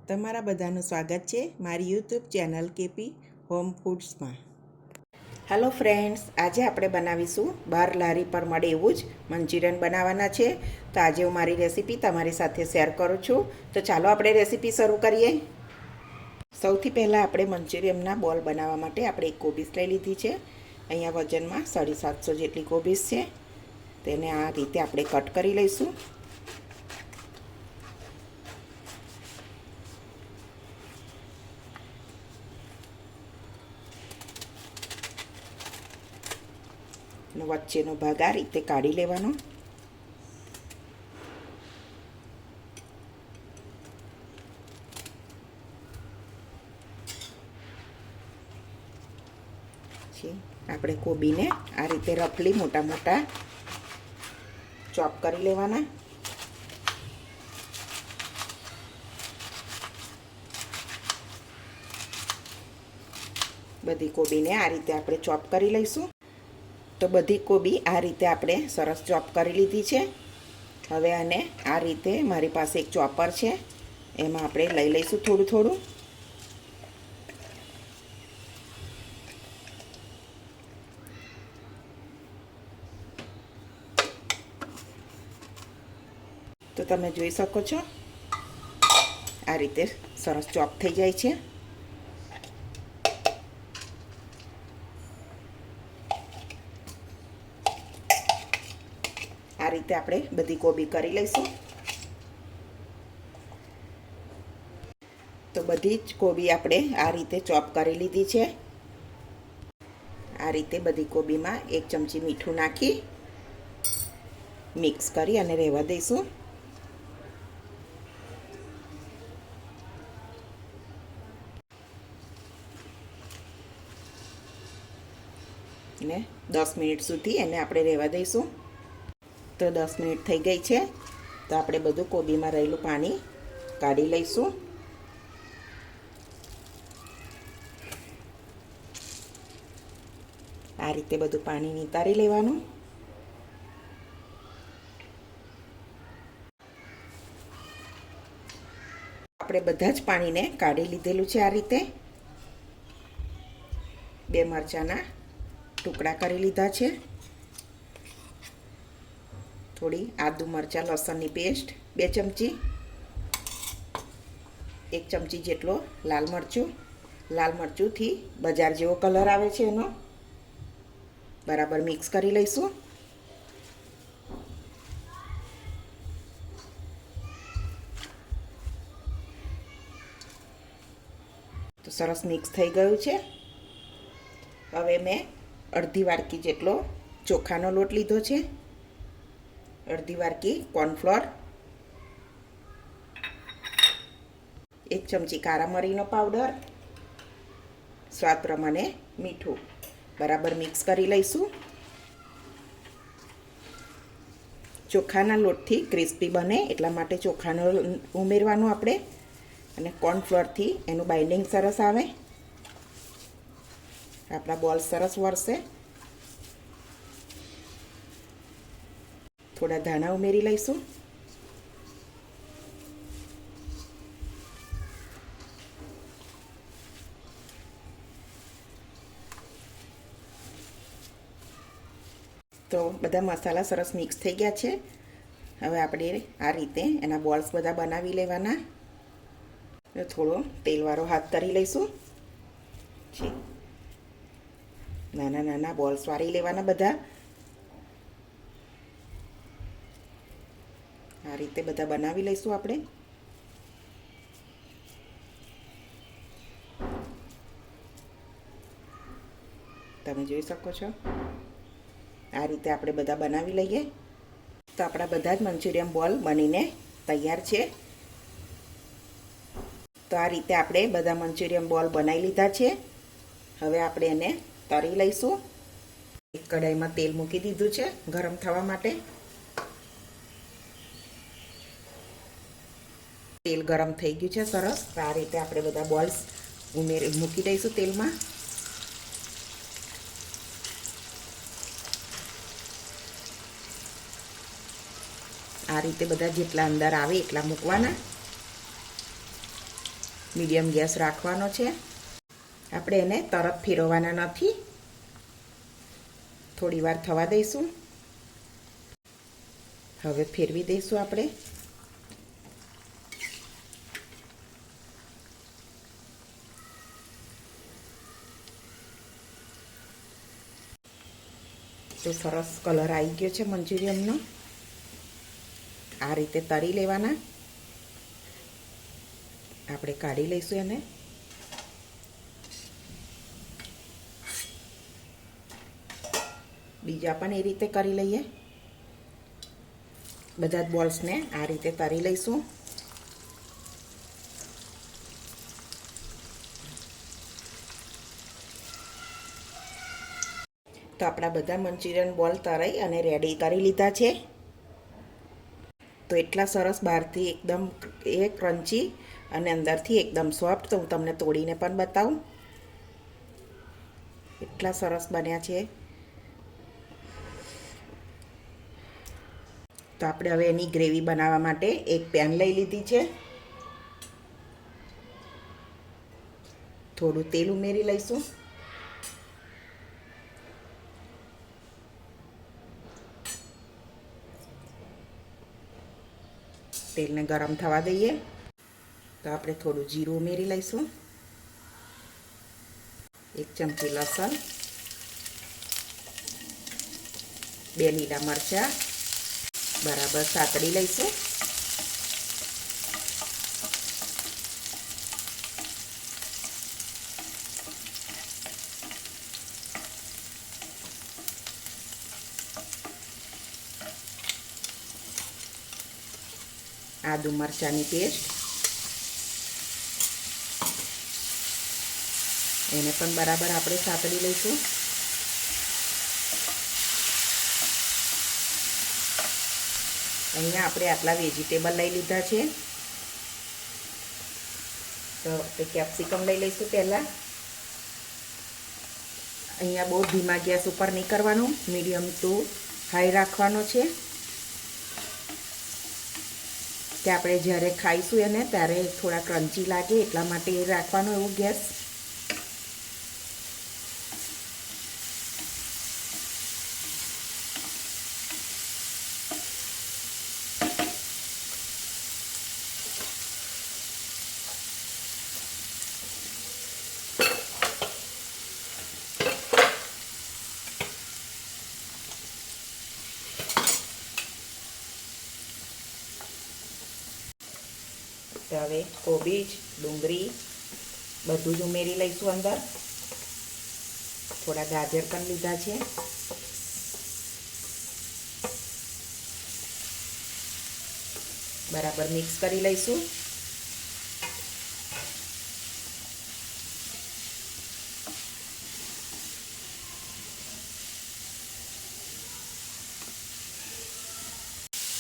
તમારા બધાનું સ્વાગત છે મારી યુટ્યુબ ચેનલ કેપી હોમ ફૂડ્સમાં. હેલો ફ્રેન્ડ્સ, આજે આપણે બનાવીશું બહાર લારી પર મળે એવું જ મંચુરિયન બનાવવાના છે. તો આજે હું મારી રેસીપી તમારી સાથે શેર કરું છું. તો ચાલો આપણે રેસીપી શરૂ કરીએ. સૌથી પહેલાં આપણે મંચુરિયનના બોલ બનાવવા માટે આપણે એક કોબીજ લઈ લીધી છે. અહીંયા વજનમાં 750 જેટલી કોબીજ છે. તેને આ રીતે આપણે કટ કરી લઈશું. વચ્ચેનો ભાગ આ રીતે કાઢી લેવાનો. આપણે કોબીને આ રીતે રફલી મોટા મોટા ચોપ કરી લેવાના. બધી કોબીને આ રીતે આપણે ચોપ કરી લઈશું. તો બધી કોબી આ રીતે આપણે સરસ ચોપ કરી લીધી છે. હવે આને આ રીતે મારી પાસે એક ચોપર છે, એમાં આપણે લઈ લઈશું થોડું થોડું. તો તમે જોઈ શકો છો આ રીતે સરસ ચોપ થઈ જાય છે. આ રીતે આપણે બધી કોબી કરી લઈશું. તો બધી જ કોબી આપણે આ રીતે ચોપ કરી લીધી છે. આ રીતે બધી કોબીમાં 1 ચમચી મીઠું નાખી મિક્સ કરી અને રહેવા દઈશું. ને 10 મિનિટ સુધી એને આપણે રહેવા દઈશું. તો 10 મિનિટ થઈ ગઈ છે. તો આપણે બધું કોબીમાં રહેલું પાણી કાઢી લઈશું. આ રીતે બધું પાણી નિતારી લેવાનું. આપણે બધા જ પાણીને કાઢી લીધેલું છે. આ રીતે 2 મરચાંના ટુકડા કરી લીધા છે. થોડી આદુ મરચાં લસણની પેસ્ટ 2 ચમચી, 1 ચમચી જેટલો લાલ મરચુંથી બજાર જેવો કલર આવે છે એનો બરાબર મિક્સ કરી લઈશું. તો સરસ મિક્સ થઈ ગયું છે. હવે મેં અડધી વાટકી જેટલો ચોખાનો લોટ લીધો છે, અડધી વાટકી કોર્નફ્લોર, 1 ચમચી કાળા મરીનો પાવડર, સ્વાદ પ્રમાણે મીઠું બરાબર મિક્સ કરી લઈશું. ચોખાના લોટથી ક્રિસ્પી બને એટલા માટે ચોખાનો ઉમેરવાનું આપણે, અને કોર્નફ્લોરથી એનું બાઇન્ડિંગ સરસ આવે, આપણા બોલ સરસ વળશે. થોડા ધાણા ઉમેરી લઈશું. તો બધા મસાલા સરસ મિક્સ થઈ ગયા છે. હવે આપણે આ રીતે એના બોલ્સ બધા બનાવી લેવાના. થોડો તેલવાળો હાથ કરી લઈશું. નાના નાના બોલ્સ વાળી લેવાના બધા. આ રીતે બધા બનાવી લઈશું આપણે. તમે જોઈ શકો છો આ રીતે આપણે બધા બનાવી લઈએ. તો આપણા બધા જ મંચુરિયન બોલ બનીને તૈયાર છે. તો આ રીતે આપણે બધા મંચુરિયન બોલ બનાવી લીધા છે. હવે આપણે એને તળી લઈશું. એક કઢાઈમાં તેલ મૂકી દીધું છે ગરમ થવા માટે. તેલ ગરમ થઈ ગયું છે સરસ. આ રીતે આપણે બધા બોલ્સ મૂકી દઈશું તેલમાં. આ રીતે બધા જેટલા અંદર આવે એટલા મૂકવાના. મીડિયમ ગેસ રાખવાનો છે. આપણે એને તરત ફેરવવાના નથી, થોડી વાર થવા દઈશું. હવે ફેરવી દઈશું આપણે. તો સરસ કલર આવી ગયો છે મંચુરિયનનો. આ રીતે તળી લેવાના. આપણે કાઢી લઈશું એને. બીજા પણ એ રીતે કરી લઈએ. બધા જ બોલ્સને આ રીતે તળી લઈશું. તો આપણા બધા મંચુરિયન બોલ તળાઈ અને રેડી કરી લીધા છે. તો એટલા સરસ બહારથી એકદમ ક્રન્ચી અને અંદરથી એકદમ સોફ્ટ. તો હું તમને તોડીને પણ બતાવું. એટલા સરસ બન્યા છે. તો આપણે હવે એની ગ્રેવી બનાવવા માટે એક પેન લઈ લીધી છે. થોડું તેલ ઉમેરી લઈશું. તેલને ગરમ થવા દઈએ. તો આપણે થોડું જીરું ઉમેરી લઈશું. 1 ચમચી લસણ, 2 લીલા મરચાં બરાબર સાતળી લઈશું. આદુ મરચાંની પેસ્ટ, એને પણ બરાબર આપણે સાતળી લઈશું. અહીંયા આપણે આટલા વેજીટેબલ લઈ લીધા છે. તો આપણે કેપ્સિકમ લઈ લઈશું પહેલાં. અહીંયા બહુ ધીમા ગેસ ઉપર નહીં કરવાનું, મીડિયમ ટુ હાઈ રાખવાનો છે. કે આપણે જ્યારે ખાઈશું એને ત્યારે થોડા ક્રન્ચી લાગે એટલા માટે રાખવાનો એવો ગેસ. તો હવે કોબીજ, ડુંગળી બધું જ ઉમેરી લઈશું અંદર. થોડા ગાજર પણ લીધા છે. બરાબર મિક્સ કરી લઈશું.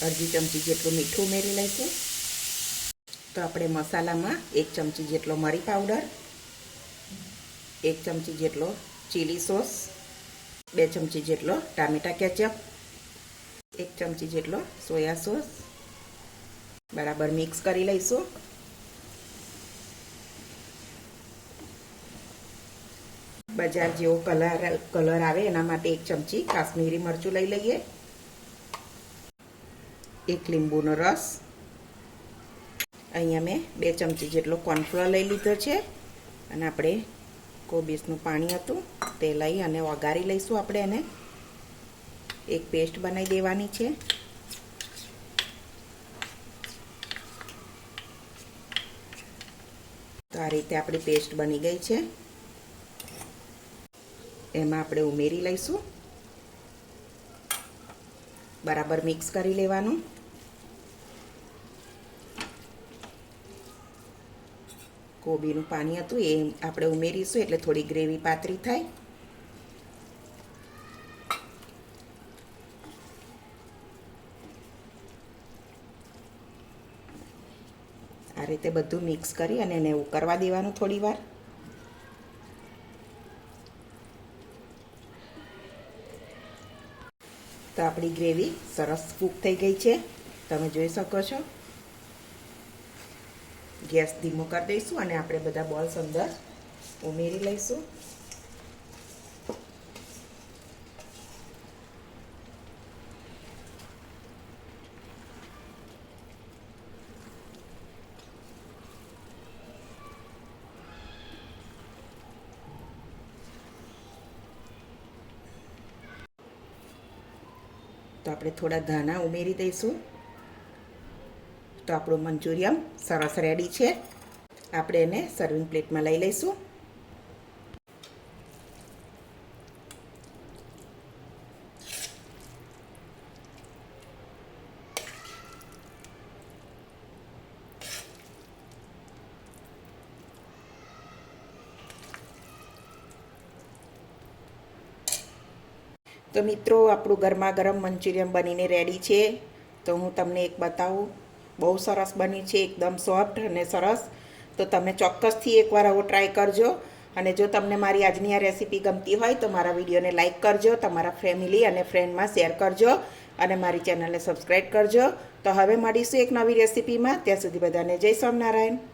અડધી ચમચી જેટલું મીઠું ઉમેરી લઈશું. તો આપણે મસાલામાં 1 ચમચી જેટલો મરી પાવડર, 1 ચમચી જેટલો ચીલી સોસ, 2 ચમચી જેટલો ટામેટા કેચઅપ, 1 ચમચી જેટલો સોયા સોસ બરાબર મિક્સ કરી લઈશું. બજાર જેવો કલર આવે એના માટે 1 ચમચી કાશ્મીરી મરચું લઈ લઈએ. 1 લીંબુનો રસ. અહીંયા મેં 2 ચમચી જેટલો કોર્નફ્લોર લઈ લીધો છે. અને આપણે કોબીજનું પાણી હતું તે લઈ અને વઘારી લઈશું. આપણે એને એક પેસ્ટ બનાવી દેવાની છે. તો આ રીતે આપણી પેસ્ટ બની ગઈ છે. એમાં આપણે ઉમેરી લઈશું. બરાબર મિક્સ કરી લેવાનું. કોબીનું પાણી હતું એ આપણે ઉમેરીશું એટલે થોડી ગ્રેવી પાતળી થાય. આ રીતે બધું મિક્સ કરી અને એને ઉકળવા દેવાનું થોડી વાર. તો આપણી ગ્રેવી સરસ કૂક થઈ ગઈ છે, તમે જોઈ શકો છો. ગેસ ધીમો કરી દઈશું અને આપણે બધા બોલ્સ અંદર ઉમેરી લઈશું. તો આપણે થોડા ધાણા ઉમેરી દઈશું. તો આપણું મંચુરિયન સરસ રેડી છે. આપણે એને સર્વિંગ પ્લેટમાં લઈ લઈશું. તો મિત્રો આપણું ગરમા ગરમ મંચુરિયન બનીને રેડી છે. તો હું તમને એક બતાવું. બહુ સરસ બની છે, એકદમ સોફ્ટ અને સરસ. તો તમે ચોક્કસથી એકવાર આવો ટ્રાય કરજો. અને જો તમને મારી આજની આ રેસીપી ગમતી હોય તો મારા વિડીયોને લાઇક કરજો, તમારા ફેમિલી અને ફ્રેન્ડમાં શેર કરજો અને મારી ચેનલને સબસ્ક્રાઈબ કરજો. તો હવે મળીશું એક નવી રેસીપીમાં. ત્યાં સુધી બધાને જય સ્વામિનારાયણ.